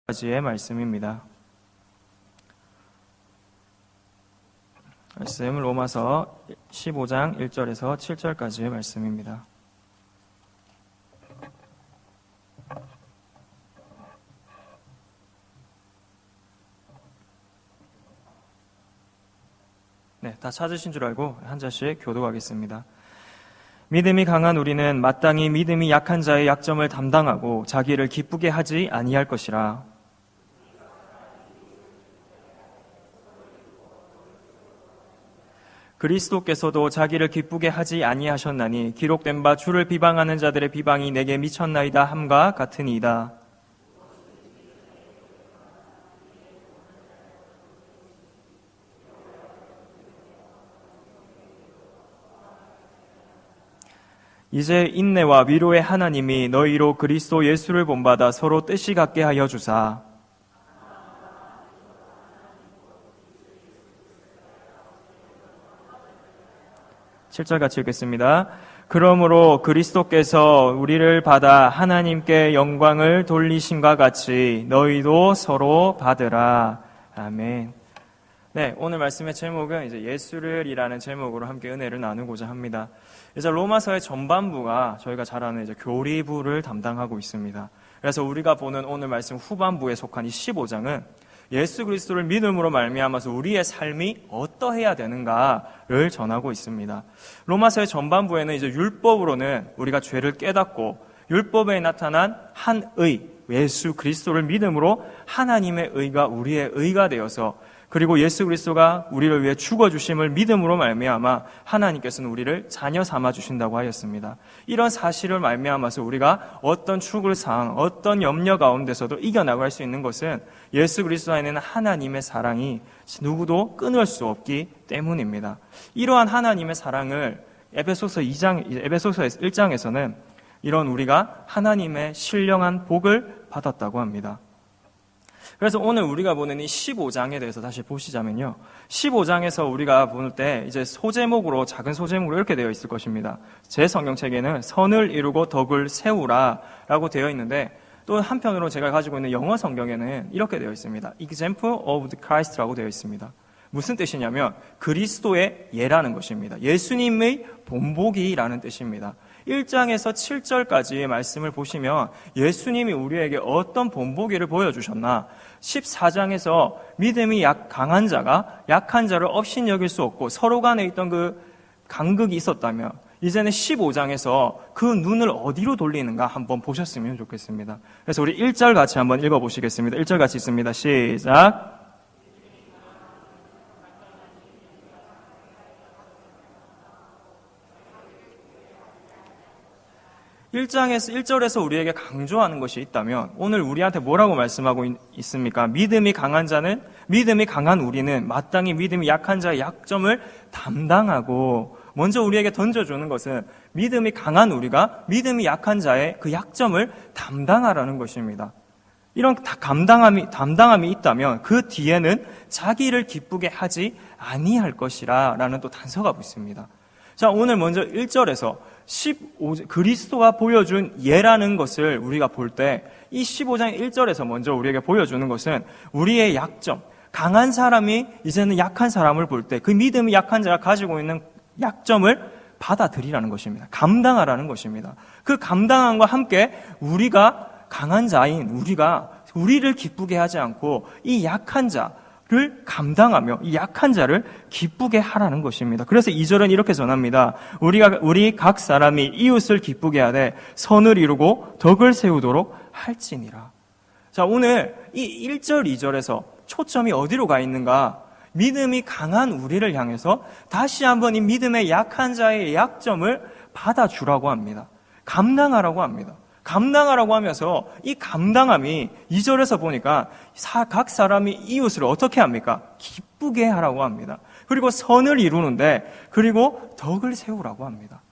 까지의 말씀입니다. 말씀 로마서 15장 1절에서 7절까지의 말씀입니다. 네, 다 찾으신 줄 알고 한 절씩 교독하겠습니다. 믿음이 강한 우리는 마땅히 믿음이 약한 자의 약점을 담당하고 자기를 기쁘게 하지 아니할 것이라. 그리스도께서도 자기를 기쁘게 하지 아니하셨나니 기록된 바 주를 비방하는 자들의 비방이 내게 미쳤나이다 함과 같으니이다. 이제 인내와 위로의 하나님이 너희로 그리스도 예수를 본받아 서로 뜻이 같게 하여 주사. 7절 같이 읽겠습니다. 그러므로 그리스도께서 우리를 받아 하나님께 영광을 돌리심과 같이 너희도 서로 받으라. 아멘. 네, 오늘 말씀의 제목은 이제 예수를이라는 제목으로 함께 은혜를 나누고자 합니다. 이제 로마서의 전반부가 저희가 잘 아는 이제 교리부를 담당하고 있습니다. 그래서 우리가 보는 오늘 말씀 후반부에 속한 이 15장은 예수 그리스도를 믿음으로 말미암아서 우리의 삶이 어떠해야 되는가를 전하고 있습니다. 로마서의 전반부에는 이제 율법으로는 우리가 죄를 깨닫고 율법에 나타난 한 의, 예수 그리스도를 믿음으로 하나님의 의가 우리의 의가 되어서 그리고 예수 그리스도가 우리를 위해 죽어주심을 믿음으로 말미암아 하나님께서는 우리를 자녀 삼아 주신다고 하였습니다. 이런 사실을 말미암아서 우리가 어떤 죽을 상황, 어떤 염려 가운데서도 이겨나갈 수 있는 것은 예수 그리스도 안에는 하나님의 사랑이 누구도 끊을 수 없기 때문입니다. 이러한 하나님의 사랑을 에베소서 1장에서는 이런 우리가 하나님의 신령한 복을 받았다고 합니다. 그래서 오늘 우리가 보는 이 15장에 대해서 다시 보시자면요. 15장에서 우리가 볼 때 이제 소제목으로, 작은 소제목으로 이렇게 되어 있을 것입니다. 제 성경책에는 선을 이루고 덕을 세우라 라고 되어 있는데 또 한편으로 제가 가지고 있는 영어 성경에는 이렇게 되어 있습니다. Example of the Christ라고 되어 있습니다. 무슨 뜻이냐면 그리스도의 예라는 것입니다. 예수님의 본보기라는 뜻입니다. 1장에서 7절까지의 말씀을 보시면 예수님이 우리에게 어떤 본보기를 보여주셨나, 14장에서 믿음이 강한 자가 약한 자를 업신여길 수 없고 서로 간에 있던 그 간극이 있었다면 이제는 15장에서 그 눈을 어디로 돌리는가 한번 보셨으면 좋겠습니다. 그래서 우리 1절 같이 한번 읽어보시겠습니다. 1절 같이 있습니다. 시작. 1절에서 우리에게 강조하는 것이 있다면 오늘 우리한테 뭐라고 말씀하고 있습니까? 믿음이 강한 우리는 마땅히 믿음이 약한 자의 약점을 담당하고, 먼저 우리에게 던져주는 것은 믿음이 강한 우리가 믿음이 약한 자의 그 약점을 담당하라는 것입니다. 이런 담당함이 있다면 그 뒤에는 자기를 기쁘게 하지 아니할 것이라 라는 또 단서가 있습니다. 자, 오늘 먼저 1절에서 그리스도가 보여준 예라는 것을 우리가 볼 때 이 15장 1절에서 먼저 우리에게 보여주는 것은 우리의 약점, 강한 사람이 이제는 약한 사람을 볼 때 그 믿음이 약한 자가 가지고 있는 약점을 받아들이라는 것입니다. 감당하라는 것입니다. 그 감당함과 함께 우리가 강한 자인 우리를 기쁘게 하지 않고 이 약한 자를 감당하며 이 약한 자를 기쁘게 하라는 것입니다. 그래서 2절은 이렇게 전합니다. 우리 각 사람이 이웃을 기쁘게 하되 선을 이루고 덕을 세우도록 할지니라. 자, 오늘 이 1절, 2절에서 초점이 어디로 가 있는가? 믿음이 강한 우리를 향해서 다시 한번 이 믿음의 약한 자의 약점을 받아주라고 합니다. 감당하라고 합니다. 감당하라고 하면서 이 감당함이 2절에서 보니까 각 사람이 이웃을 어떻게 합니까? 기쁘게 하라고 합니다. 그리고 선을 이루는데, 그리고 덕을 세우라고 합니다.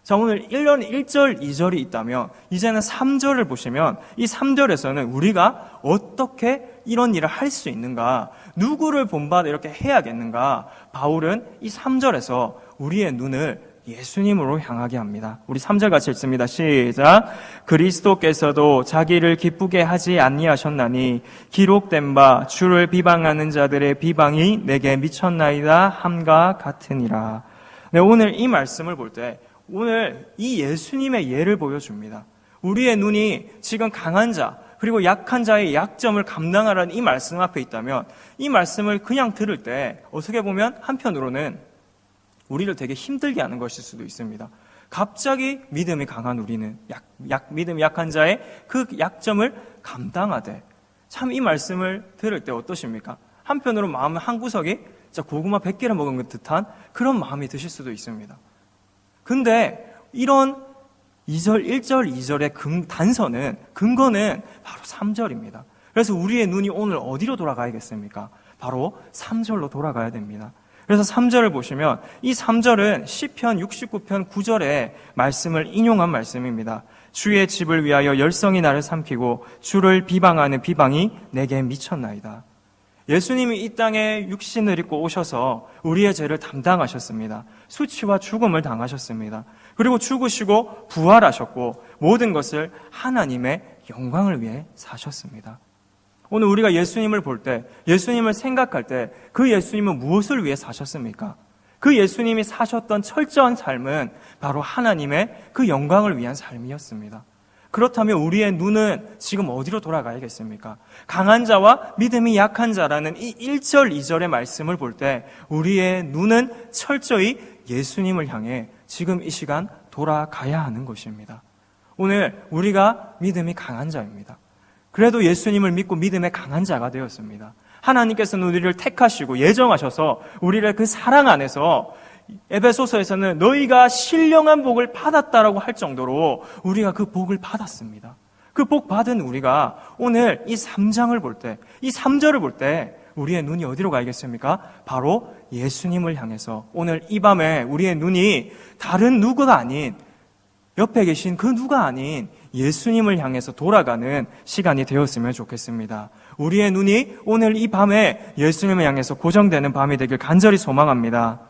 자, 오늘 1절, 2절이 있다면 이제는 3절을 보시면 이 3절에서는 우리가 어떻게 이런 일을 할 수 있는가, 누구를 본받아 이렇게 해야겠는가, 바울은 이 3절에서 우리의 눈을 예수님으로 향하게 합니다. 우리 3절 같이 읽습니다. 시작. 그리스도께서도 자기를 기쁘게 하지 아니하셨나니 기록된 바 주를 비방하는 자들의 비방이 내게 미쳤나이다 함과 같으니라. 네, 오늘 이 말씀을 볼 때 오늘 이 예수님의 예를 보여줍니다. 우리의 눈이 지금 강한 자 그리고 약한 자의 약점을 감당하라는 이 말씀 앞에 있다면 이 말씀을 그냥 들을 때 어떻게 보면 한편으로는 우리를 되게 힘들게 하는 것일 수도 있습니다. 갑자기 믿음이 강한 우리는 믿음이 약한 자의 그 약점을 감당하되 참 이 말씀을 들을 때 어떠십니까? 한편으로 마음 한구석이 진짜 고구마 100개를 먹은 듯한 그런 마음이 드실 수도 있습니다. 근데 이런 2절, 1절, 2절의 단서는 근거는 바로 3절입니다. 그래서 우리의 눈이 오늘 어디로 돌아가야겠습니까? 바로 3절로 돌아가야 됩니다. 그래서 3절을 보시면 이 3절은 시편 69편 9절의 말씀을 인용한 말씀입니다. 주의 집을 위하여 열성이 나를 삼키고 주를 비방하는 비방이 내게 미쳤나이다. 예수님이 이 땅에 육신을 입고 오셔서 우리의 죄를 담당하셨습니다. 수치와 죽음을 당하셨습니다. 그리고 죽으시고 부활하셨고 모든 것을 하나님의 영광을 위해 사셨습니다. 오늘 우리가 예수님을 볼 때, 예수님을 생각할 때 그 예수님은 무엇을 위해 사셨습니까? 그 예수님이 사셨던 철저한 삶은 바로 하나님의 그 영광을 위한 삶이었습니다. 그렇다면 우리의 눈은 지금 어디로 돌아가야겠습니까? 강한 자와 믿음이 약한 자라는 이 1절, 2절의 말씀을 볼 때 우리의 눈은 철저히 예수님을 향해 지금 이 시간 돌아가야 하는 것입니다. 오늘 우리가 믿음이 강한 자입니다. 그래도 예수님을 믿고 믿음의 강한 자가 되었습니다. 하나님께서는 우리를 택하시고 예정하셔서 우리를 그 사랑 안에서 에베소서에서는 너희가 신령한 복을 받았다라고 할 정도로 우리가 그 복을 받았습니다. 그 복 받은 우리가 오늘 이 3장을 볼 때, 이 3절을 볼 때 우리의 눈이 어디로 가야겠습니까? 바로 예수님을 향해서 오늘 이 밤에 우리의 눈이 다른 누구가 아닌 옆에 계신 그 누가 아닌 예수님을 향해서 돌아가는 시간이 되었으면 좋겠습니다. 우리의 눈이 오늘 이 밤에 예수님을 향해서 고정되는 밤이 되길 간절히 소망합니다.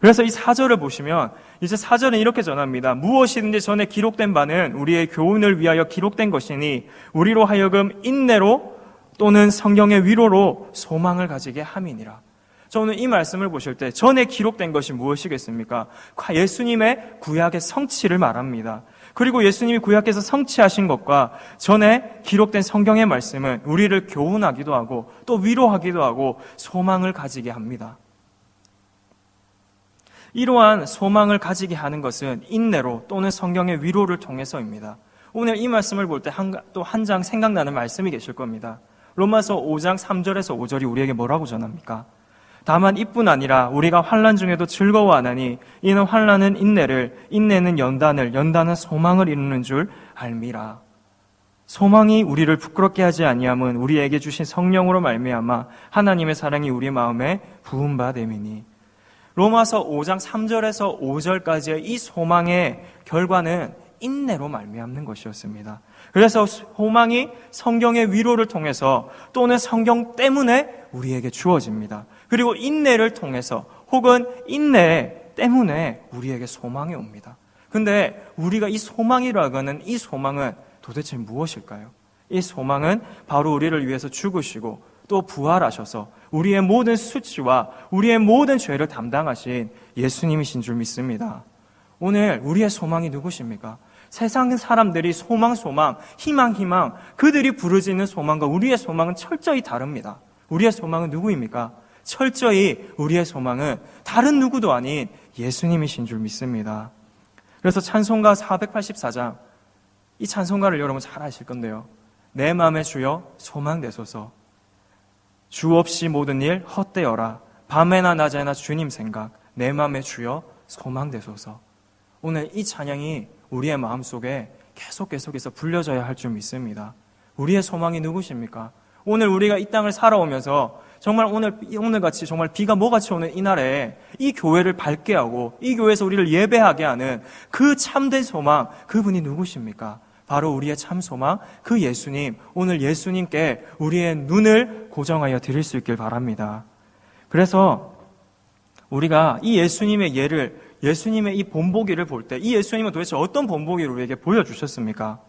그래서 이 4절을 보시면 이제 4절은 이렇게 전합니다. 무엇이든지 전에 기록된 바는 우리의 교훈을 위하여 기록된 것이니 우리로 하여금 인내로 또는 성경의 위로로 소망을 가지게 함이니라. 저는 이 말씀을 보실 때 전에 기록된 것이 무엇이겠습니까? 예수님의 구약의 성취를 말합니다. 그리고 예수님이 구약에서 성취하신 것과 전에 기록된 성경의 말씀은 우리를 교훈하기도 하고 또 위로하기도 하고 소망을 가지게 합니다. 이러한 소망을 가지게 하는 것은 인내로 또는 성경의 위로를 통해서입니다. 오늘 이 말씀을 볼 때 또 한 장 생각나는 말씀이 계실 겁니다. 로마서 5장 3절에서 5절이 우리에게 뭐라고 전합니까? 다만 이뿐 아니라 우리가 환난 중에도 즐거워하나니 이는 환난은 인내를, 인내는 연단을, 연단은 소망을 이루는 줄 알미라. 소망이 우리를 부끄럽게 하지 아니함은 우리에게 주신 성령으로 말미암아 하나님의 사랑이 우리 마음에 부은 바 됨이니. 로마서 5장 3절에서 5절까지의 이 소망의 결과는 인내로 말미암는 것이었습니다. 그래서 소망이 성경의 위로를 통해서 또는 성경 때문에 우리에게 주어집니다. 그리고 인내를 통해서 혹은 인내 때문에 우리에게 소망이 옵니다. 근데 우리가 이 소망이라고 하는 이 소망은 도대체 무엇일까요? 이 소망은 바로 우리를 위해서 죽으시고 또 부활하셔서 우리의 모든 수치와 우리의 모든 죄를 담당하신 예수님이신 줄 믿습니다. 오늘 우리의 소망이 누구십니까? 세상 사람들이 소망, 희망, 그들이 부르짖는 소망과 우리의 소망은 철저히 다릅니다. 우리의 소망은 누구입니까? 철저히 우리의 소망은 다른 누구도 아닌 예수님이신 줄 믿습니다. 그래서 찬송가 484장, 이 찬송가를 여러분 잘 아실 건데요. 내 마음에 주여 소망되소서. 주 없이 모든 일 헛되어라. 밤에나 낮에나 주님 생각. 내 마음에 주여 소망되소서. 오늘 이 찬양이 우리의 마음속에 계속해서 불려져야 할 줄 믿습니다. 우리의 소망이 누구십니까? 오늘 우리가 이 땅을 살아오면서 정말 오늘같이 정말 비가 뭐같이 오는 이날에 이 교회를 밝게 하고 이 교회에서 우리를 예배하게 하는 그 참된 소망, 그분이 누구십니까? 바로 우리의 참 소망, 그 예수님, 오늘 예수님께 우리의 눈을 고정하여 드릴 수 있길 바랍니다. 그래서 우리가 이 예수님의 예를 예수님의 이 본보기를 볼 때 이 예수님은 도대체 어떤 본보기를 우리에게 보여주셨습니까?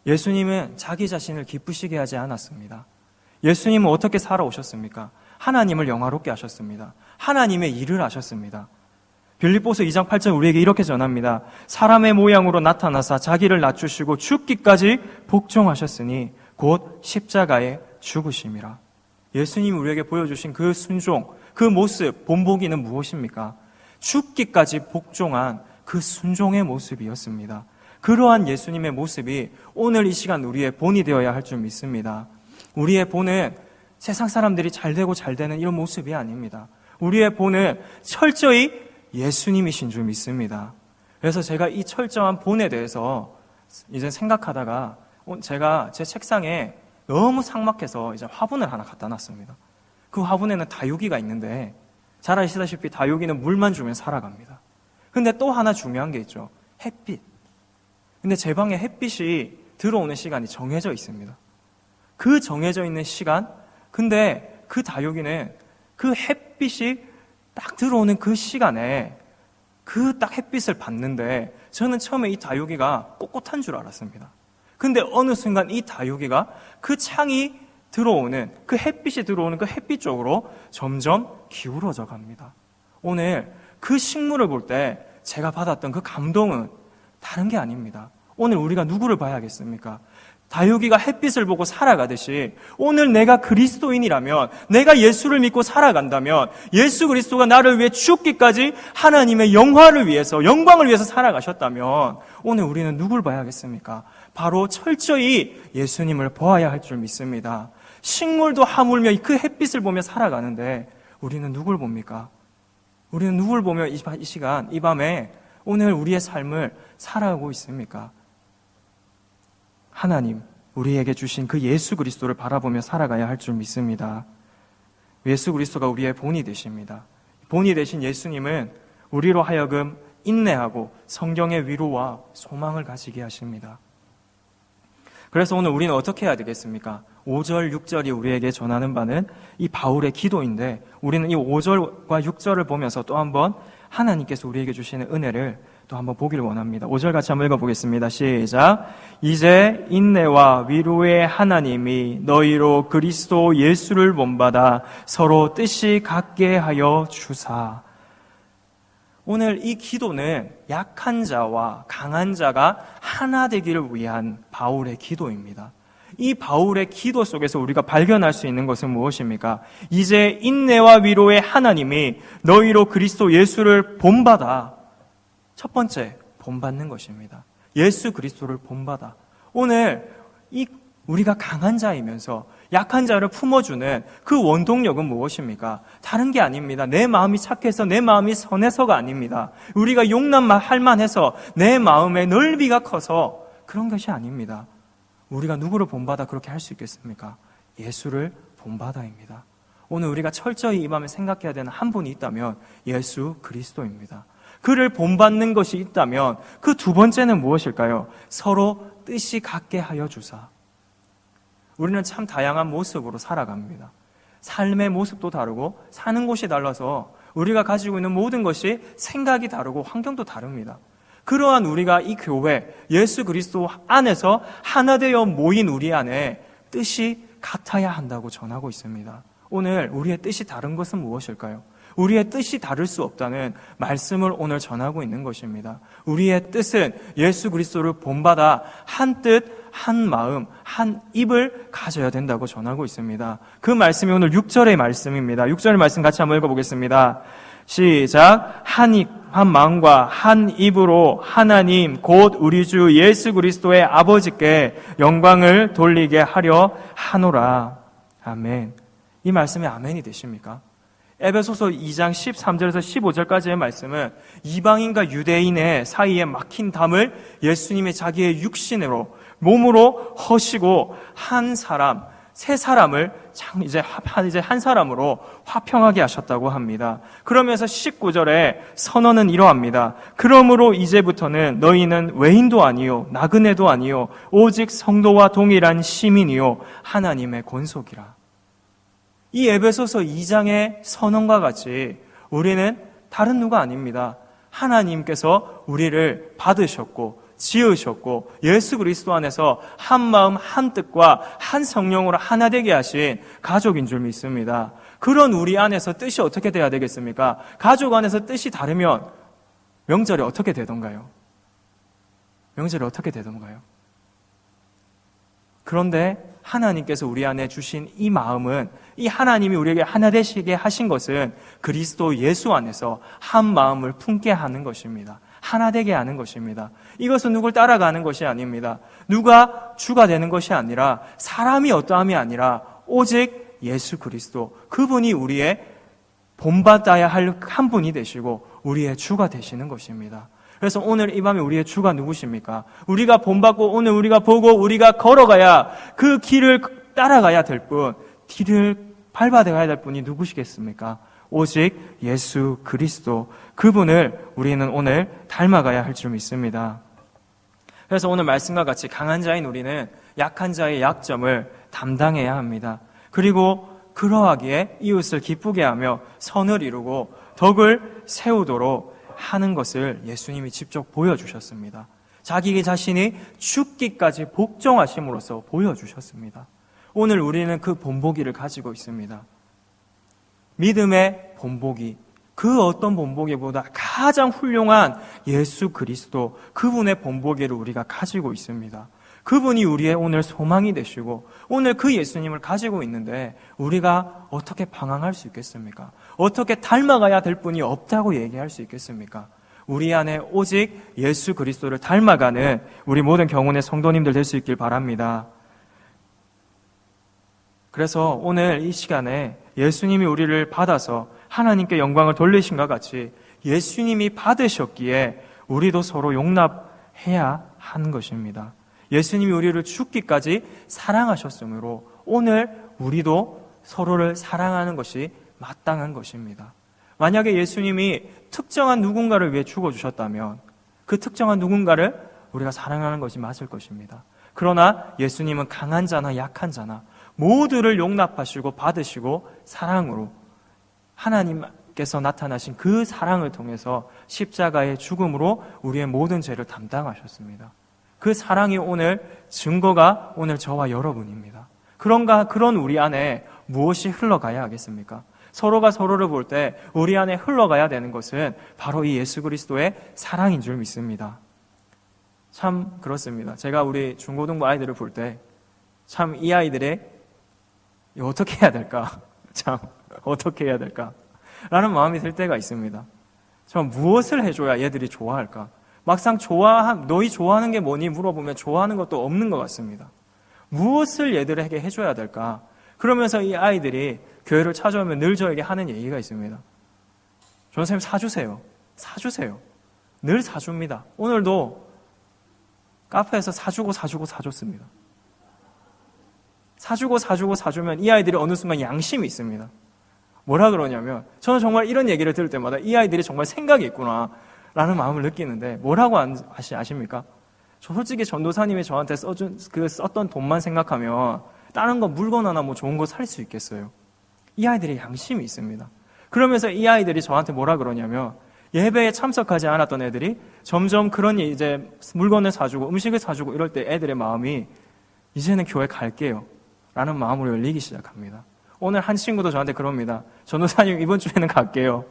예수님은 자기 자신을 기쁘시게 하지 않았습니다. 예수님은 어떻게 살아오셨습니까? 하나님을 영화롭게 하셨습니다. 하나님의 일을 하셨습니다. 빌립보서 2장 8절 우리에게 이렇게 전합니다. 사람의 모양으로 나타나사 자기를 낮추시고 죽기까지 복종하셨으니 곧 십자가에 죽으심이라. 예수님이 우리에게 보여주신 그 순종, 그 모습, 본보기는 무엇입니까? 죽기까지 복종한 그 순종의 모습이었습니다. 그러한 예수님의 모습이 오늘 이 시간 우리의 본이 되어야 할 줄 믿습니다. 우리의 본은 세상 사람들이 잘 되고 잘 되는 이런 모습이 아닙니다. 우리의 본은 철저히 예수님이신 줄 믿습니다. 그래서 제가 이 철저한 본에 대해서 이제 생각하다가 제가 제 책상에 너무 삭막해서 이제 화분을 하나 갖다 놨습니다. 그 화분에는 다육이가 있는데 잘 아시다시피 다육이는 물만 주면 살아갑니다. 근데 또 하나 중요한 게 있죠. 햇빛. 근데 제 방에 햇빛이 들어오는 시간이 정해져 있습니다. 그 정해져 있는 시간, 근데 그 다육이는 그 햇빛이 딱 들어오는 그 시간에 그 딱 햇빛을 받는데 저는 처음에 이 다육이가 꼿꼿한 줄 알았습니다. 근데 어느 순간 이 다육이가 그 창이 들어오는 그 햇빛이 들어오는 그 햇빛 쪽으로 점점 기울어져 갑니다. 오늘 그 식물을 볼 때 제가 받았던 그 감동은 다른 게 아닙니다. 오늘 우리가 누구를 봐야겠습니까? 다육이가 햇빛을 보고 살아가듯이 오늘 내가 그리스도인이라면, 내가 예수를 믿고 살아간다면 예수 그리스도가 나를 위해 죽기까지 하나님의 영광을 위해서 살아가셨다면 오늘 우리는 누굴 봐야겠습니까? 바로 철저히 예수님을 보아야 할 줄 믿습니다. 식물도 하물며 그 햇빛을 보며 살아가는데 우리는 누굴 봅니까? 우리는 누굴 보며 이 시간, 이 밤에 오늘 우리의 삶을 살아가고 있습니까? 하나님, 우리에게 주신 그 예수 그리스도를 바라보며 살아가야 할 줄 믿습니다. 예수 그리스도가 우리의 본이 되십니다. 본이 되신 예수님은 우리로 하여금 인내하고 성경의 위로와 소망을 가지게 하십니다. 그래서 오늘 우리는 어떻게 해야 되겠습니까? 5절, 6절이 우리에게 전하는 바는 이 바울의 기도인데 우리는 이 5절과 6절을 보면서 또 한번 하나님께서 우리에게 주시는 은혜를 또 한번 보기를 원합니다. 5절 같이 한번 읽어보겠습니다. 시작. 이제 인내와 위로의 하나님이 너희로 그리스도 예수를 본받아 서로 뜻이 같게 하여 주사. 오늘 이 기도는 약한 자와 강한 자가 하나 되기를 위한 바울의 기도입니다. 이 바울의 기도 속에서 우리가 발견할 수 있는 것은 무엇입니까? 이제 인내와 위로의 하나님이 너희로 그리스도 예수를 본받아. 첫 번째, 본받는 것입니다. 예수 그리스도를 본받아. 오늘 우리가 강한 자이면서 약한 자를 품어주는 그 원동력은 무엇입니까? 다른 게 아닙니다. 내 마음이 착해서, 내 마음이 선해서가 아닙니다. 우리가 용납할 만해서, 내 마음의 넓이가 커서 그런 것이 아닙니다. 우리가 누구를 본받아 그렇게 할 수 있겠습니까? 예수를 본받아입니다. 오늘 우리가 철저히 이 밤에 생각해야 되는 한 분이 있다면 예수 그리스도입니다. 그를 본받는 것이 있다면 그 두 번째는 무엇일까요? 서로 뜻이 같게 하여 주사. 우리는 참 다양한 모습으로 살아갑니다. 삶의 모습도 다르고 사는 곳이 달라서 우리가 가지고 있는 모든 것이 생각이 다르고 환경도 다릅니다. 그러한 우리가 이 교회, 예수 그리스도 안에서 하나 되어 모인 우리 안에 뜻이 같아야 한다고 전하고 있습니다. 오늘 우리의 뜻이 다른 것은 무엇일까요? 우리의 뜻이 다를 수 없다는 말씀을 오늘 전하고 있는 것입니다. 우리의 뜻은 예수 그리스도를 본받아 한 뜻, 한 마음, 한 입을 가져야 된다고 전하고 있습니다. 그 말씀이 오늘 6절의 말씀입니다. 6절의 말씀 같이 한번 읽어보겠습니다. 시작. 한 마음과 한 입으로 하나님 곧 우리 주 예수 그리스도의 아버지께 영광을 돌리게 하려 하노라. 아멘. 이 말씀에 아멘이 되십니까? 에베소서 2장 13절에서 15절까지의 말씀은 이방인과 유대인의 사이에 막힌 담을 예수님이 자기의 육신으로 몸으로 허시고 한 사람, 세 사람을 이제 한 사람으로 화평하게 하셨다고 합니다. 그러면서 19절에 선언은 이러합니다. 그러므로 이제부터는 너희는 외인도 아니요 나그네도 아니요 오직 성도와 동일한 시민이요 하나님의 권속이라. 이 에베소서 2장의 선언과 같이 우리는 다른 누가 아닙니다. 하나님께서 우리를 받으셨고 지으셨고 예수 그리스도 안에서 한 마음 한 뜻과 한 성령으로 하나 되게 하신 가족인 줄 믿습니다. 그런 우리 안에서 뜻이 어떻게 돼야 되겠습니까? 가족 안에서 뜻이 다르면 명절이 어떻게 되던가요? 명절이 어떻게 되던가요? 그런데 하나님께서 우리 안에 주신 이 마음은, 이 하나님이 우리에게 하나 되시게 하신 것은 그리스도 예수 안에서 한 마음을 품게 하는 것입니다. 하나 되게 하는 것입니다. 이것은 누굴 따라가는 것이 아닙니다. 누가 주가 되는 것이 아니라, 사람이 어떠함이 아니라 오직 예수 그리스도, 그분이 우리의 본받아야 할 한 분이 되시고 우리의 주가 되시는 것입니다. 그래서 오늘 이 밤에 우리의 주가 누구십니까? 우리가 본받고 오늘 우리가 보고 우리가 걸어가야, 그 길을 따라가야 될 분, 길을 밟아가야 될 분이 누구시겠습니까? 오직 예수 그리스도, 그분을 우리는 오늘 닮아가야 할 줄 믿습니다. 그래서 오늘 말씀과 같이 강한 자인 우리는 약한 자의 약점을 담당해야 합니다. 그리고 그러하기에 이웃을 기쁘게 하며 선을 이루고 덕을 세우도록 하는 것을 예수님이 직접 보여주셨습니다. 자기 자신이 죽기까지 복종하심으로써 보여주셨습니다. 오늘 우리는 그 본보기를 가지고 있습니다. 믿음의 본보기, 그 어떤 본보기보다 가장 훌륭한 예수 그리스도, 그분의 본보기를 우리가 가지고 있습니다. 그분이 우리의 오늘 소망이 되시고 오늘 그 예수님을 가지고 있는데 우리가 어떻게 방황할 수 있겠습니까? 어떻게 닮아가야 될 분이 없다고 얘기할 수 있겠습니까? 우리 안에 오직 예수 그리스도를 닮아가는 우리 모든 경운의 성도님들 될 수 있길 바랍니다. 그래서 오늘 이 시간에 예수님이 우리를 받아서 하나님께 영광을 돌리신과 같이 예수님이 받으셨기에 우리도 서로 용납해야 하는 것입니다. 예수님이 우리를 죽기까지 사랑하셨으므로 오늘 우리도 서로를 사랑하는 것이 마땅한 것입니다. 만약에 예수님이 특정한 누군가를 위해 죽어주셨다면 그 특정한 누군가를 우리가 사랑하는 것이 맞을 것입니다. 그러나 예수님은 강한 자나 약한 자나 모두를 용납하시고 받으시고 사랑으로 하나님께서 나타나신 그 사랑을 통해서 십자가의 죽음으로 우리의 모든 죄를 담당하셨습니다. 그 사랑이 오늘 증거가 오늘 저와 여러분입니다. 그런 우리 안에 무엇이 흘러가야 하겠습니까? 서로가 서로를 볼 때 우리 안에 흘러가야 되는 것은 바로 이 예수 그리스도의 사랑인 줄 믿습니다. 참 그렇습니다. 제가 우리 중고등부 아이들을 볼 때 참 이 아이들의 어떻게 해야 될까? 참 어떻게 해야 될까? 라는 마음이 들 때가 있습니다. 참 무엇을 해줘야 얘들이 좋아할까? 막상 너희 좋아하는 게 뭐니? 물어보면 좋아하는 것도 없는 것 같습니다. 무엇을 얘들에게 해줘야 될까? 그러면서 이 아이들이 교회를 찾아오면 늘 저에게 하는 얘기가 있습니다. 전선생님 사주세요. 늘 사줍니다. 오늘도 카페에서 사줬습니다. 사주면 이 아이들이 어느 순간 양심이 있습니다. 뭐라 그러냐면 저는 정말 이런 얘기를 들을 때마다 이 아이들이 정말 생각이 있구나 라는 마음을 느끼는데 뭐라고 아십니까? 저 솔직히 전도사님이 저한테 썼던 돈만 생각하면 다른 거 물건 하나 뭐 좋은 거 살 수 있겠어요. 이 아이들이 양심이 있습니다. 그러면서 이 아이들이 저한테 뭐라 그러냐면 예배에 참석하지 않았던 애들이 점점 그런 이제 물건을 사주고 음식을 사주고 이럴 때 애들의 마음이 이제는 교회 갈게요 라는 마음으로 열리기 시작합니다. 오늘 한 친구도 저한테 그럽니다. 전도사님 이번 주에는 갈게요.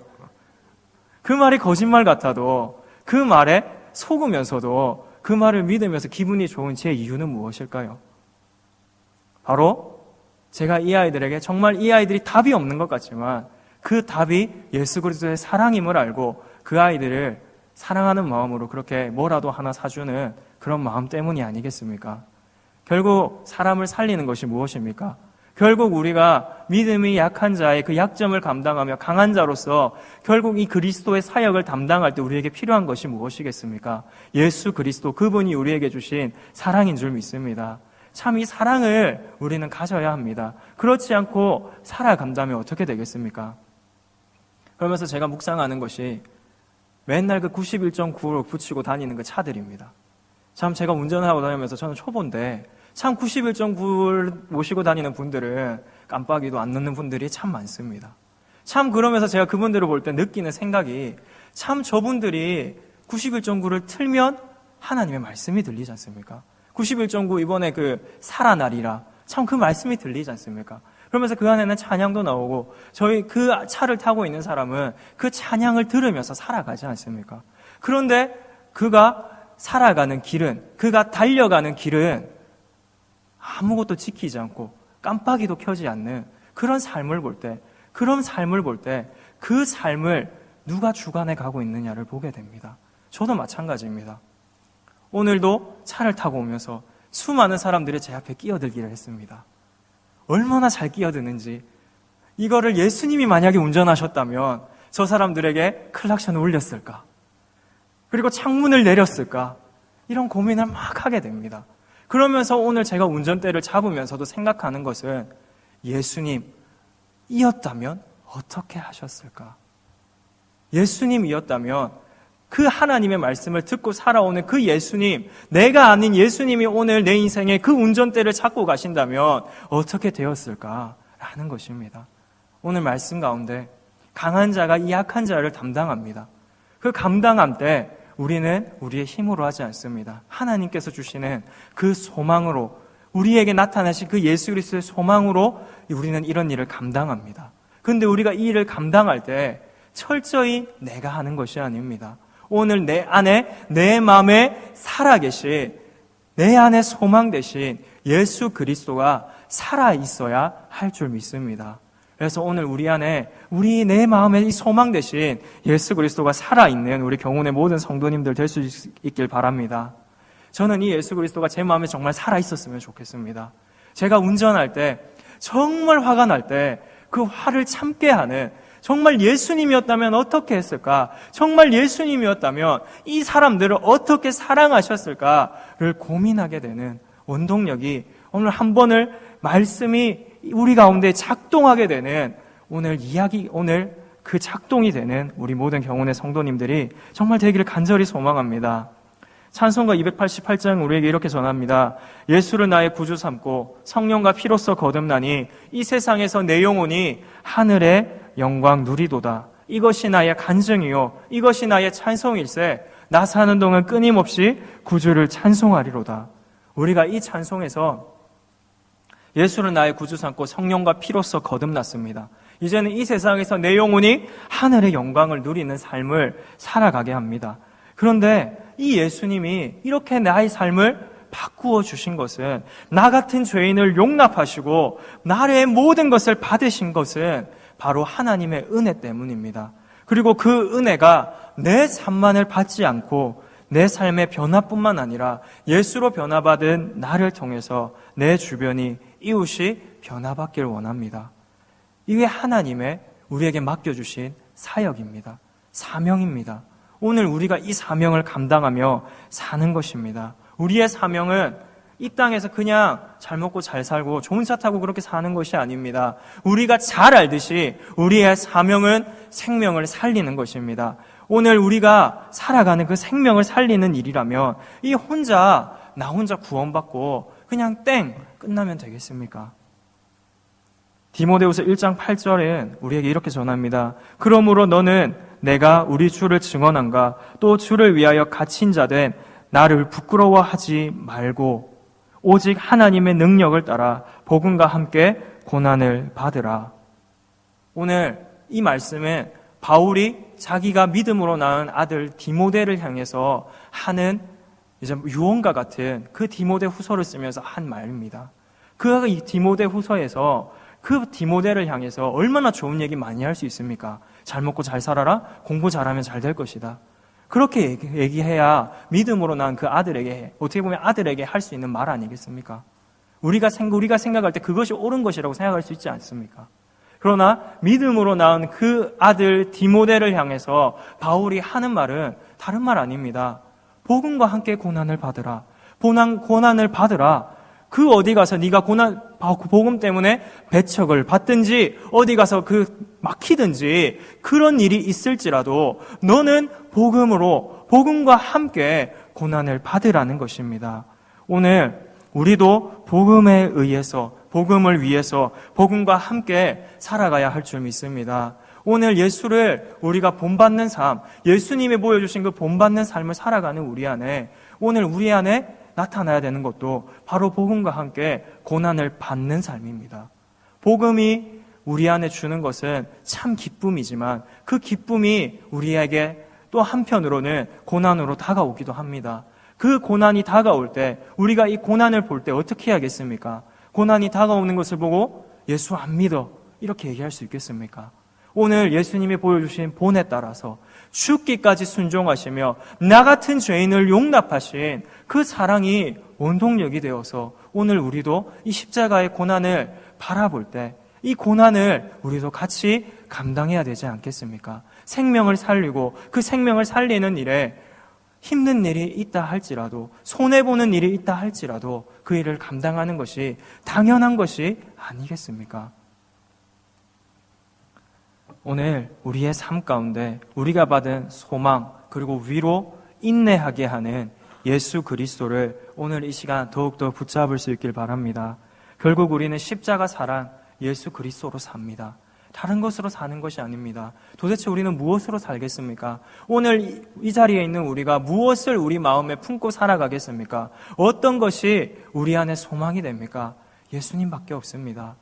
그 말이 거짓말 같아도 그 말에 속으면서도 그 말을 믿으면서 기분이 좋은 제 이유는 무엇일까요? 바로 제가 이 아이들에게 정말 이 아이들이 답이 없는 것 같지만 그 답이 예수 그리스도의 사랑임을 알고 그 아이들을 사랑하는 마음으로 그렇게 뭐라도 하나 사주는 그런 마음 때문이 아니겠습니까? 결국 사람을 살리는 것이 무엇입니까? 결국 우리가 믿음이 약한 자의 그 약점을 감당하며 강한 자로서 결국 이 그리스도의 사역을 담당할 때 우리에게 필요한 것이 무엇이겠습니까? 예수 그리스도, 그분이 우리에게 주신 사랑인 줄 믿습니다. 참 이 사랑을 우리는 가져야 합니다. 그렇지 않고 살아간다면 어떻게 되겠습니까? 그러면서 제가 묵상하는 것이 맨날 그 91.9를 붙이고 다니는 그 차들입니다. 참 제가 운전하고 다니면서 저는 초보인데 참 91.9를 모시고 다니는 분들은 깜빡이도 안 넣는 분들이 참 많습니다. 참 그러면서 제가 그분들을 볼 때 느끼는 생각이 참 저분들이 91.9를 틀면 하나님의 말씀이 들리지 않습니까? 91.9 이번에 그 살아나리라 참 그 말씀이 들리지 않습니까? 그러면서 그 안에는 찬양도 나오고 저희 그 차를 타고 있는 사람은 그 찬양을 들으면서 살아가지 않습니까? 그런데 그가 살아가는 길은, 그가 달려가는 길은 아무것도 지키지 않고 깜빡이도 켜지 않는 그런 삶을 볼 때, 그 삶을 누가 주관해 가고 있느냐를 보게 됩니다. 저도 마찬가지입니다. 오늘도 차를 타고 오면서 수많은 사람들이 제 앞에 끼어들기를 했습니다. 얼마나 잘 끼어드는지, 이거를 예수님이 만약에 운전하셨다면 저 사람들에게 클락션을 울렸을까? 그리고 창문을 내렸을까? 이런 고민을 막 하게 됩니다. 그러면서 오늘 제가 운전대를 잡으면서도 생각하는 것은 예수님이었다면 어떻게 하셨을까? 예수님이었다면 그 하나님의 말씀을 듣고 살아오는 그 예수님, 내가 아닌 예수님이 오늘 내 인생에 그 운전대를 잡고 가신다면 어떻게 되었을까라는 것입니다. 오늘 말씀 가운데 강한 자가 이 약한 자를 담당합니다. 그 감당함 때 우리는 우리의 힘으로 하지 않습니다. 하나님께서 주시는 그 소망으로, 우리에게 나타나신 그 예수 그리스도의 소망으로 우리는 이런 일을 감당합니다. 그런데 우리가 이 일을 감당할 때 철저히 내가 하는 것이 아닙니다. 오늘 내 안에, 내 마음에 살아계신, 내 안에 소망 되신 예수 그리스도가 살아있어야 할 줄 믿습니다. 그래서 오늘 우리 안에, 내 마음에 이 소망 되신 예수 그리스도가 살아있는 우리 경운의 모든 성도님들 될 수 있길 바랍니다. 저는 이 예수 그리스도가 제 마음에 정말 살아있었으면 좋겠습니다. 제가 운전할 때, 정말 화가 날 때 그 화를 참게 하는, 정말 예수님이었다면 어떻게 했을까? 정말 예수님이었다면 이 사람들을 어떻게 사랑하셨을까를 고민하게 되는 원동력이, 오늘 한 번을 말씀이 우리 가운데 작동하게 되는 오늘 그 작동이 되는 우리 모든 경운의 성도님들이 정말 되기를 간절히 소망합니다. 찬송가 288장 우리에게 이렇게 전합니다. 예수를 나의 구주 삼고 성령과 피로써 거듭나니 이 세상에서 내 영혼이 하늘의 영광 누리도다. 이것이 나의 간증이요 이것이 나의 찬송일세. 나 사는 동안 끊임없이 구주를 찬송하리로다. 우리가 이 찬송에서 예수를 나의 구주 삼고 성령과 피로써 거듭났습니다. 이제는 이 세상에서 내 영혼이 하늘의 영광을 누리는 삶을 살아가게 합니다. 그런데 이 예수님이 이렇게 나의 삶을 바꾸어 주신 것은, 나 같은 죄인을 용납하시고 나의 모든 것을 받으신 것은 바로 하나님의 은혜 때문입니다. 그리고 그 은혜가 내 삶만을 받지 않고 내 삶의 변화뿐만 아니라 예수로 변화받은 나를 통해서 내 주변이, 이웃이 변화받기를 원합니다. 이게 하나님의 우리에게 맡겨주신 사역입니다. 사명입니다. 오늘 우리가 이 사명을 감당하며 사는 것입니다. 우리의 사명은 이 땅에서 그냥 잘 먹고 잘 살고 좋은 차 타고 그렇게 사는 것이 아닙니다. 우리가 잘 알듯이 우리의 사명은 생명을 살리는 것입니다. 오늘 우리가 살아가는 그 생명을 살리는 일이라면 나 혼자 구원받고 그냥 땡 끝나면 되겠습니까? 디모데후서 1장 8절엔 우리에게 이렇게 전합니다. 그러므로 너는 내가 우리 주를 증언한가 또 주를 위하여 갇힌 자 된 나를 부끄러워하지 말고 오직 하나님의 능력을 따라 복음과 함께 고난을 받으라. 오늘 이 말씀은 바울이 자기가 믿음으로 낳은 아들 디모데를 향해서 하는 이제 유언과 같은 그 디모데 후서를 쓰면서 한 말입니다. 그가 이 디모데 후서에서 그 디모데를 향해서 얼마나 좋은 얘기 많이 할 수 있습니까? 잘 먹고 잘 살아라, 공부 잘하면 잘 될 것이다. 그렇게 얘기해야 믿음으로 낳은 그 아들에게, 어떻게 보면 아들에게 할 수 있는 말 아니겠습니까? 우리가 생각할 때 그것이 옳은 것이라고 생각할 수 있지 않습니까? 그러나 믿음으로 낳은 그 아들 디모데를 향해서 바울이 하는 말은 다른 말 아닙니다. 복음과 함께 고난을 받으라. 고난을 받으라. 그 어디 가서 네가 복음 때문에 배척을 받든지 어디 가서 막히든지 그런 일이 있을지라도 너는 복음과 함께 고난을 받으라는 것입니다. 오늘 우리도 복음을 위해서 복음과 함께 살아가야 할 줄 믿습니다. 오늘 예수를 우리가 본받는 삶, 예수님이 보여주신 그 본받는 삶을 살아가는 우리 안에, 오늘 우리 안에 나타나야 되는 것도 바로 복음과 함께 고난을 받는 삶입니다. 복음이 우리 안에 주는 것은 참 기쁨이지만 그 기쁨이 우리에게 또 한편으로는 고난으로 다가오기도 합니다. 그 고난이 다가올 때 우리가 이 고난을 볼 때 어떻게 해야겠습니까? 고난이 다가오는 것을 보고 예수 안 믿어 이렇게 얘기할 수 있겠습니까? 오늘 예수님이 보여주신 본에 따라서 죽기까지 순종하시며 나 같은 죄인을 용납하신 그 사랑이 원동력이 되어서 오늘 우리도 이 십자가의 고난을 바라볼 때 이 고난을 우리도 같이 감당해야 되지 않겠습니까? 생명을 살리고 그 생명을 살리는 일에 힘든 일이 있다 할지라도, 손해보는 일이 있다 할지라도 그 일을 감당하는 것이 당연한 것이 아니겠습니까? 오늘 우리의 삶 가운데 우리가 받은 소망 그리고 위로 인내하게 하는 예수 그리스도를 오늘 이 시간 더욱더 붙잡을 수 있길 바랍니다. 결국 우리는 십자가 사랑 예수 그리스도로 삽니다. 다른 것으로 사는 것이 아닙니다. 도대체 우리는 무엇으로 살겠습니까? 오늘 이 자리에 있는 우리가 무엇을 우리 마음에 품고 살아가겠습니까? 어떤 것이 우리 안에 소망이 됩니까? 예수님밖에 없습니다.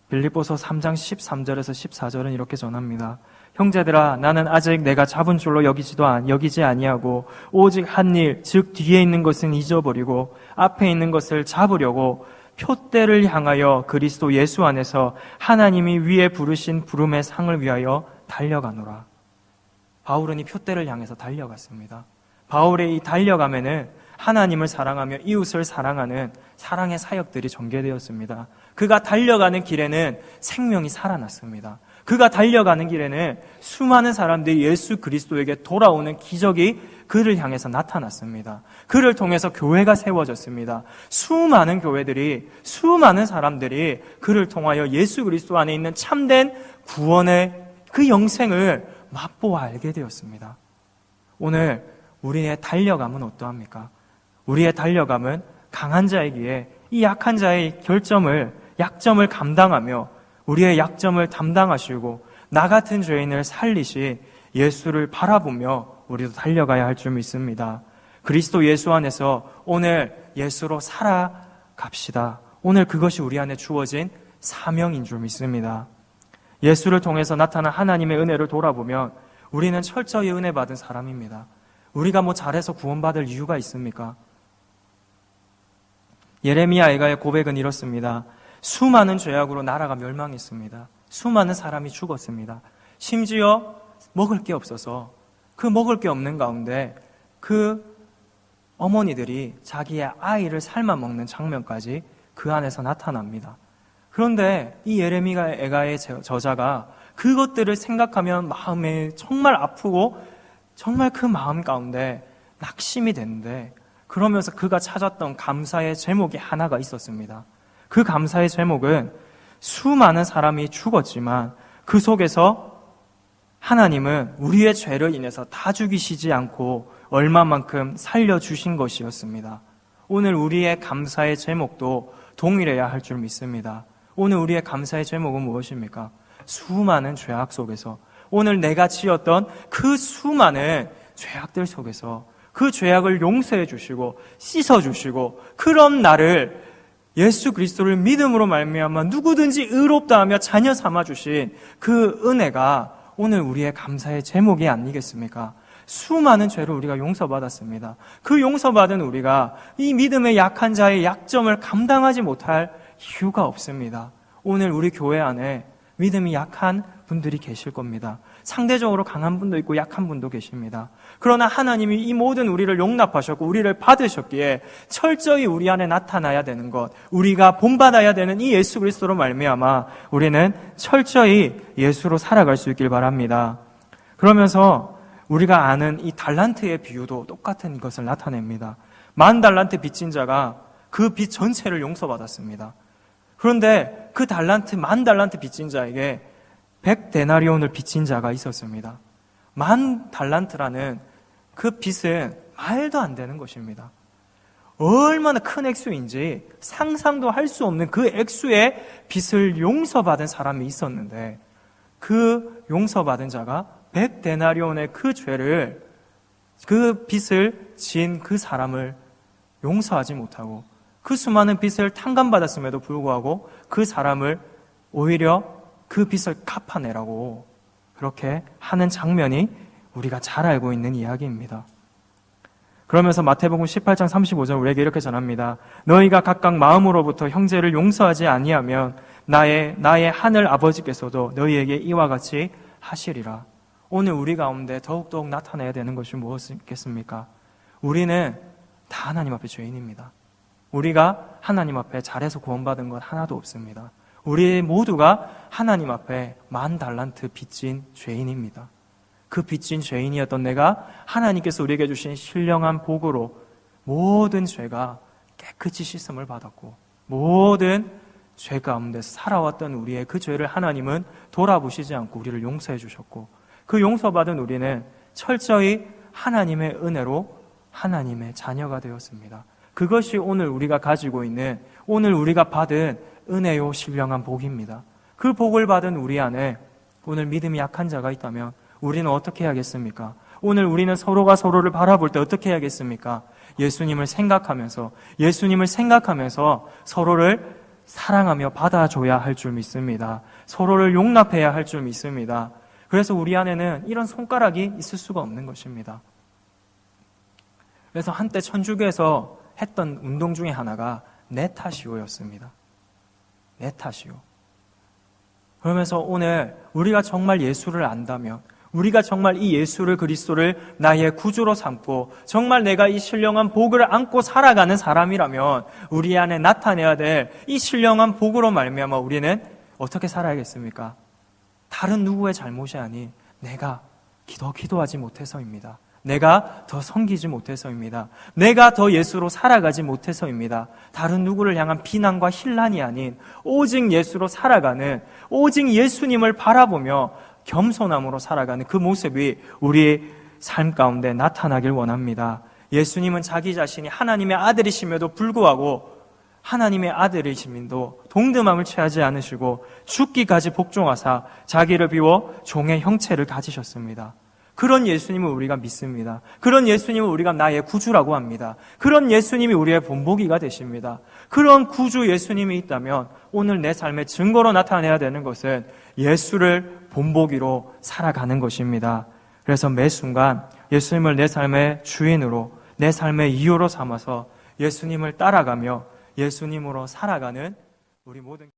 빌립보서 3장 13절에서 14절은 이렇게 전합니다. 형제들아, 나는 아직 내가 잡은 줄로 여기지 아니하고 오직 한 일, 즉 뒤에 있는 것은 잊어버리고 앞에 있는 것을 잡으려고 표대를 향하여 그리스도 예수 안에서 하나님이 위에 부르신 부름의 상을 위하여 달려가노라. 바울은 이 표대를 향해서 달려갔습니다. 바울의 이 달려가면은 하나님을 사랑하며 이웃을 사랑하는 사랑의 사역들이 전개되었습니다. 그가 달려가는 길에는 생명이 살아났습니다. 그가 달려가는 길에는 수많은 사람들이 예수 그리스도에게 돌아오는 기적이 그를 향해서 나타났습니다. 그를 통해서 교회가 세워졌습니다. 수많은 교회들이, 수많은 사람들이 그를 통하여 예수 그리스도 안에 있는 참된 구원의 그 영생을 맛보아 알게 되었습니다. 오늘 우리의 달려감은 어떠합니까? 우리의 달려감은 강한 자이기에 이 약한 자의 약점을 감당하며 우리의 약점을 담당하시고 나 같은 죄인을 살리신 예수를 바라보며 우리도 달려가야 할 줄 믿습니다. 그리스도 예수 안에서 오늘 예수로 살아갑시다. 오늘 그것이 우리 안에 주어진 사명인 줄 믿습니다. 예수를 통해서 나타난 하나님의 은혜를 돌아보면 우리는 철저히 은혜 받은 사람입니다. 우리가 뭐 잘해서 구원받을 이유가 있습니까? 예레미야 애가의 고백은 이렇습니다. 수많은 죄악으로 나라가 멸망했습니다. 수많은 사람이 죽었습니다. 심지어 먹을 게 없어서 그 먹을 게 없는 가운데 그 어머니들이 자기의 아이를 삶아 먹는 장면까지 그 안에서 나타납니다. 그런데 이 예레미야 애가의 저자가 그것들을 생각하면 마음에 정말 아프고 정말 그 마음 가운데 낙심이 되는데 그러면서 그가 찾았던 감사의 제목이 하나가 있었습니다. 그 감사의 제목은 수많은 사람이 죽었지만 그 속에서 하나님은 우리의 죄를 인해서 다 죽이시지 않고 얼마만큼 살려주신 것이었습니다. 오늘 우리의 감사의 제목도 동일해야 할 줄 믿습니다. 오늘 우리의 감사의 제목은 무엇입니까? 수많은 죄악 속에서 오늘 내가 지었던 그 수많은 죄악들 속에서 그 죄악을 용서해 주시고 씻어 주시고 그런 나를 예수 그리스도를 믿음으로 말미암아 누구든지 의롭다 하며 자녀 삼아 주신 그 은혜가 오늘 우리의 감사의 제목이 아니겠습니까? 수많은 죄를 우리가 용서받았습니다. 그 용서받은 우리가 이 믿음의 약한 자의 약점을 감당하지 못할 이유가 없습니다. 오늘 우리 교회 안에 믿음이 약한 분들이 계실 겁니다. 상대적으로 강한 분도 있고 약한 분도 계십니다. 그러나 하나님이 이 모든 우리를 용납하셨고 우리를 받으셨기에 철저히 우리 안에 나타나야 되는 것, 우리가 본받아야 되는 이 예수 그리스도로 말미암아 우리는 철저히 예수로 살아갈 수 있길 바랍니다. 그러면서 우리가 아는 이 달란트의 비유도 똑같은 것을 나타냅니다. 10,000달란트 빚진 자가 그 빚 전체를 용서받았습니다. 그런데 그 10,000달란트 빚진 자에게 100데나리온을 빚진 자가 있었습니다. 10,000달란트라는 그 빚은 말도 안 되는 것입니다. 얼마나 큰 액수인지 상상도 할 수 없는 그 액수의 빚을 용서받은 사람이 있었는데, 그 용서받은 자가 100데나리온의 그 죄를, 그 빚을 지은 그 사람을 용서하지 못하고, 그 수많은 빚을 탕감받았음에도 불구하고 그 사람을 오히려 그 빚을 갚아내라고 그렇게 하는 장면이 우리가 잘 알고 있는 이야기입니다. 그러면서 마태복음 18장 35절 우리에게 이렇게 전합니다. 너희가 각각 마음으로부터 형제를 용서하지 아니하면 나의 하늘 아버지께서도 너희에게 이와 같이 하시리라. 오늘 우리 가운데 더욱더욱 나타내야 되는 것이 무엇이겠습니까? 우리는 다 하나님 앞에 죄인입니다. 우리가 하나님 앞에 잘해서 구원받은 것 하나도 없습니다. 우리 모두가 하나님 앞에 10,000달란트 빚진 죄인입니다. 그 빚진 죄인이었던 내가 하나님께서 우리에게 주신 신령한 복으로 모든 죄가 깨끗이 씻음을 받았고, 모든 죄 가운데서 살아왔던 우리의 그 죄를 하나님은 돌아보시지 않고 우리를 용서해 주셨고, 그 용서받은 우리는 철저히 하나님의 은혜로 하나님의 자녀가 되었습니다. 그것이 오늘 우리가 가지고 있는, 오늘 우리가 받은 은혜요 신령한 복입니다. 그 복을 받은 우리 안에 오늘 믿음이 약한 자가 있다면 우리는 어떻게 해야겠습니까? 오늘 우리는 서로가 서로를 바라볼 때 어떻게 해야겠습니까? 예수님을 생각하면서 서로를 사랑하며 받아줘야 할 줄 믿습니다. 서로를 용납해야 할 줄 믿습니다. 그래서 우리 안에는 이런 손가락이 있을 수가 없는 것입니다. 그래서 한때 천주교에서 했던 운동 중에 하나가 네타시오였습니다. 네타시오. 그러면서 오늘 우리가 정말 예수를 안다면, 우리가 정말 이 예수를, 그리스도를 나의 구주로 삼고 정말 내가 이 신령한 복을 안고 살아가는 사람이라면 우리 안에 나타내야 될 이 신령한 복으로 말미암아 우리는 어떻게 살아야겠습니까? 다른 누구의 잘못이 아닌 내가 기도하지 못해서입니다. 내가 더 섬기지 못해서입니다. 내가 더 예수로 살아가지 못해서입니다. 다른 누구를 향한 비난과 힐난이 아닌 오직 예수로 살아가는, 오직 예수님을 바라보며 겸손함으로 살아가는 그 모습이 우리의 삶 가운데 나타나길 원합니다. 예수님은 자기 자신이 하나님의 아들이심에도 불구하고 하나님의 아들이심인도 동등함을 취하지 않으시고 죽기까지 복종하사 자기를 비워 종의 형체를 가지셨습니다. 그런 예수님을 우리가 믿습니다. 그런 예수님을 우리가 나의 구주라고 합니다. 그런 예수님이 우리의 본보기가 되십니다. 그런 구주 예수님이 있다면 오늘 내 삶의 증거로 나타내야 되는 것은 예수를 본보기로 살아가는 것입니다. 그래서 매 순간 예수님을 내 삶의 주인으로, 내 삶의 이유로 삼아서 예수님을 따라가며 예수님으로 살아가는 우리 모든